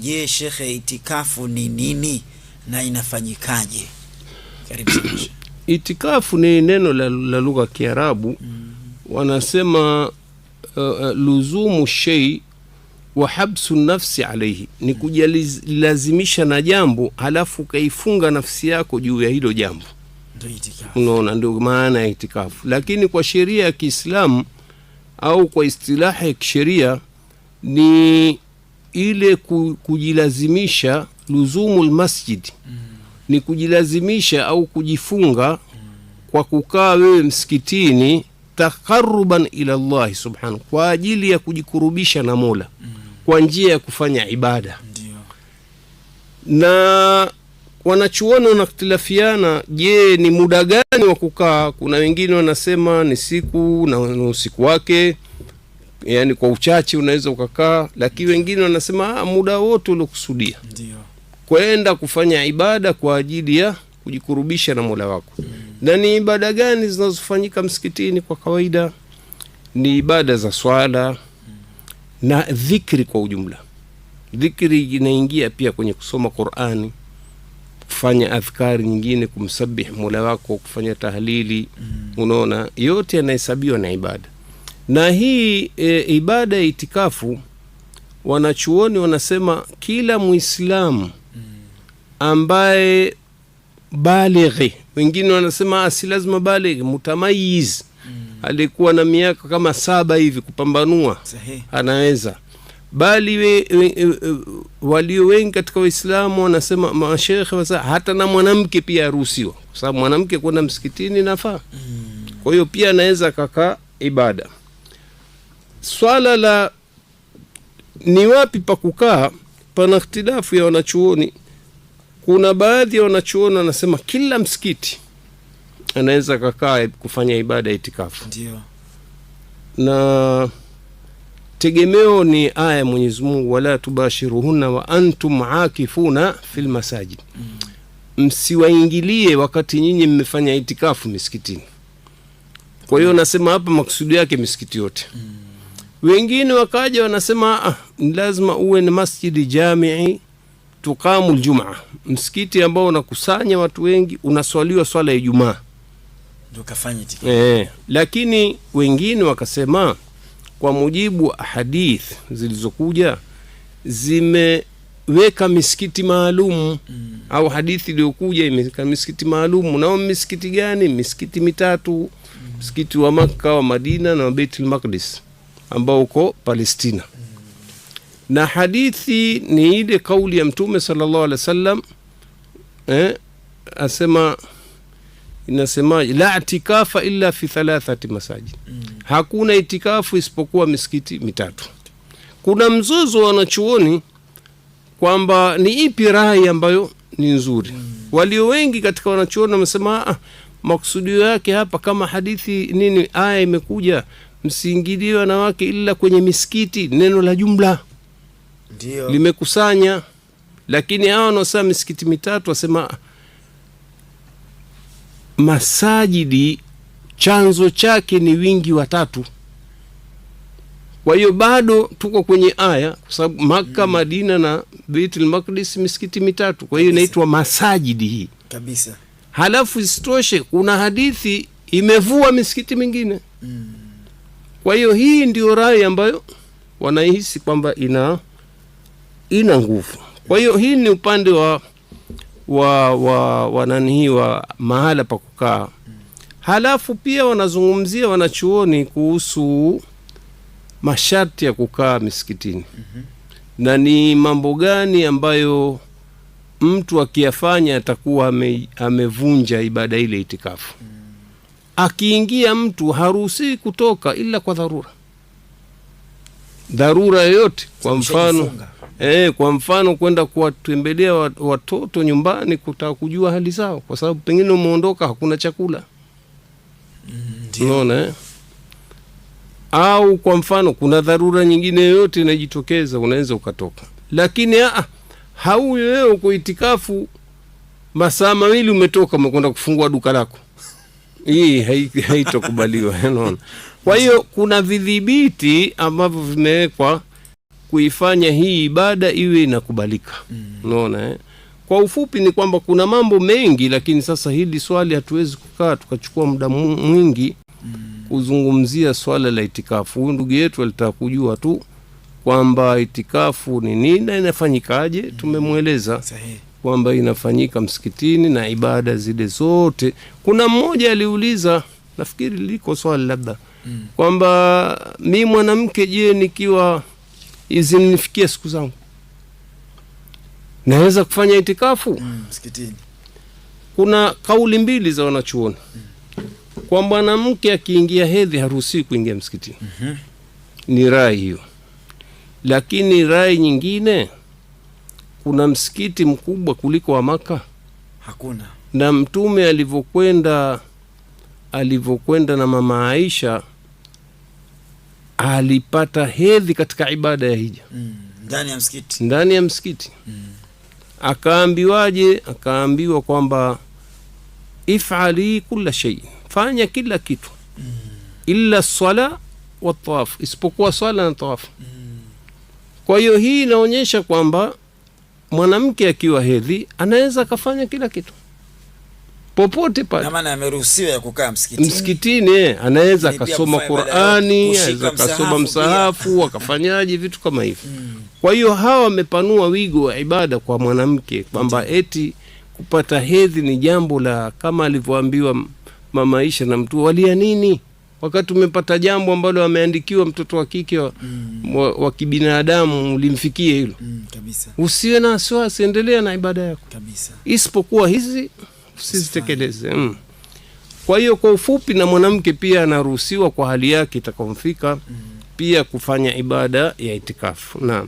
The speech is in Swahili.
Je, shekhe, itikafu ni nini na inafanyikaje? Karibu sana. Itikafu ni neno la lugha ya Kiarabu. Wanasema luzumu shay wa habsu nafsi alayhi, ni kujilazimisha na jambo halafu kaifunga nafsi yako juu ya hilo jambo. Ndio itikafu. Unaona, ndio maana ya itikafu. Lakini kwa sheria ya Kiislamu au kwa istilahi ya kisheria ni ile kujilazimisha, luzumul masjid, ni kujilazimisha au kujifunga kwa kukaa wewe msikitini taqarruban ila Allah subhanahu, kwa ajili ya kujikurubisha na Mola kwa njia ya kufanya ibada. Ndio. Na wanachuoni wanakhtilafiana, je, ni muda gani wa kukaa? Kuna wengine wanasema ni siku na usiku wake, yani kwa uchache unaweza ukakaa, lakini wengine wanasema muda wote uliokusudia. Ndio. Kwenda kufanya ibada kwa ajili ya kujikurubisha na Mola wako. Na ni ibada gani zinazofanyika msikitini kwa kawaida? Ni ibada za swala na dhikri kwa ujumla. Dhikri inaingia pia kwenye kusoma Qur'ani, kufanya adhkari nyingine, kumsabih Mola wako, kufanya tahlili. Unaona, yote yanahesabiwa na ibada. Na hii ibada ya itikafu, wanachuoni wanasema kila Muislamu ambaye balighi, wengine wanasema si lazima balighi, mutamayiz, alikuwa na miaka kama 7 hivi kupambanua, anaweza. Bali walio wengi katika Waislamu wanasema, mashekhe wasa, hata na mwanamke pia aruhusiwa, kwa sababu mwanamke kwenda msikitini nafaa. Kwa hiyo pia anaweza kaka ibada. Swala la ni wapi pa kukaa, pana ikhtilafu ya wanachuoni. Kuna baadhi ya wanachuoni wanasema kila msikiti anaweza kakaa kufanya ibada itikafu. Ndio. Na tegemeo ni aya Mwenyezi Mungu, wala tubashiruhunna wa antum aakifuna fil masajid. Msiwaingilie wakati nyinyi mmefanya itikafu misikitini. Kwa hiyo nasema hapa maksudi yake misikiti yote. Wengine wakaja wanasema lazima uwe ni masjidi jamii tuqamu aljumaa, msikiti ambao unakusanya watu wengi, unaswaliwa swala ya Ijumaa, ndio kafanya itikafu. Lakini wengine wakasema kwa mujibu wa hadith zilizokuja zimeweka misikiti maalum, au hadithi iliyokuja imeweka misikiti maalum. Na misikiti gani? Misikiti mitatu, msikiti wa Makka, wa Madina na Baitul Maqdis ambao uko Palestina. Na hadithi ni ile kauli ya Mtume sallallahu alaihi wasallam, asema, inasema la itikafa illa fi 3 masajid, hakuna itikafu isipokuwa misikiti mitatu. Kuna mzozo wanachuoni kwamba ni ipi rai ambayo ni nzuri. Walio wengi katika wanachuoni wamesema maksudio yake hapa, kama hadithi nini, aya imekuja msiingilie wanawake ila kwenye misikiti, neno la jumla ndio limekusanya. Lakini hao wanaosema misikiti mitatu wasema masajidi chanzo chake ni wingi wa 3. Kwa hiyo bado tuko kwenye aya, kwa sababu Makka, Madina na Baitul Maqdis misikiti mitatu. Kwa hiyo inaitwa masajidi hii kabisa. Halafu isitoshe kuna hadithi imevua misikiti mingine. Kwa hiyo hii ndio rai ambayo wanahisi kwamba ina nguvu. Kwa hiyo hii ni upande wa nani wa mahala pa kukaa. Halafu pia wanazungumzia wanachuoni kuhusu masharti ya kukaa misikitini. Na ni mambo gani ambayo mtu akiyafanya atakuwa amevunja ibada ile itikafu. Akiingia mtu haruhusi kutoka ila kwa dharura yoyote. Kwa mfano kwenda kuwatembelea watoto nyumbani, kutaka kujua hali zao, kwa sababu pengine umeondoka hakuna chakula. Unaona, au kwa mfano kuna dharura nyingine yoyote inajitokeza, unaweza ukatoka. Lakini hauyo wewe uko itikafu masaa 2 umetoka, umekwenda kufungua duka lako, hii haitokubaliwa. Unaona. Kwa hiyo kuna vidhibiti ambavyo vimewekwa kuifanya hii ibada iwe inakubalika. Unaona Kwa ufupi ni kwamba kuna mambo mengi, lakini sasa hili swali hatuwezi kukaa tukachukua muda mwingi kuzungumzia swala la itikafu. Huyu ndugu yetu alitaka kujua tu kwamba itikafu ni nini na inafanyikaje. Tumemweleza kwamba inafanyika msikitini na ibada zile zote. Kuna mmoja aliuliza, nafikiri liko swali labda, kwamba mi mwanamke, je, nikiwa izinifikia siku zangu naweza kufanya itikafu msikitini? Kuna kauli mbili za wanachuoni kwa mwanamke akiingia hedhi haruhusiwi kuingia msikitini. Ni rai hiyo, lakini rai nyingine, kuna msikiti mkubwa kuliko wa Maka? Hakuna. Na Mtume alivyokwenda na mama Aisha alipata hedhi katika ibada ya hija ndani ya msikiti. Akaambiwaje? Akaambiwa kwamba ifali kulla shay, fanya kila kitu, illa sala wa tawaf, isipokuwa swala na tawafu. Kwa hiyo hii inaonyesha kwamba mwanamke akiwa hedhi anaweza akafanya kila kitu popote pale, na maana ameruhusiwa ya kukaa msikitini. Anaweza akasoma Qur'ani, anaweza akasoma msahafu, akafanyaje vitu kama hivyo. Kwa hiyo hawa wamepanua wigo wa ibada kwa mwanamke, kwamba eti kupata hedhi ni jambo la, kama alivyoambiwa mama Aisha na mtu, walia nini wakati umepata jambo ambalo ameandikiwa mtoto wa kike wa kibinadamu, ulimfikie hilo. Usiwe na wasiwasi, endelea na ibada yako kabisa, isipokuwa hizi usizitekeleze. Kwa hiyo kwa ufupi, na mwanamke pia anaruhusiwa kwa hali yake itakomfika pia kufanya ibada ya itikafu. Naam.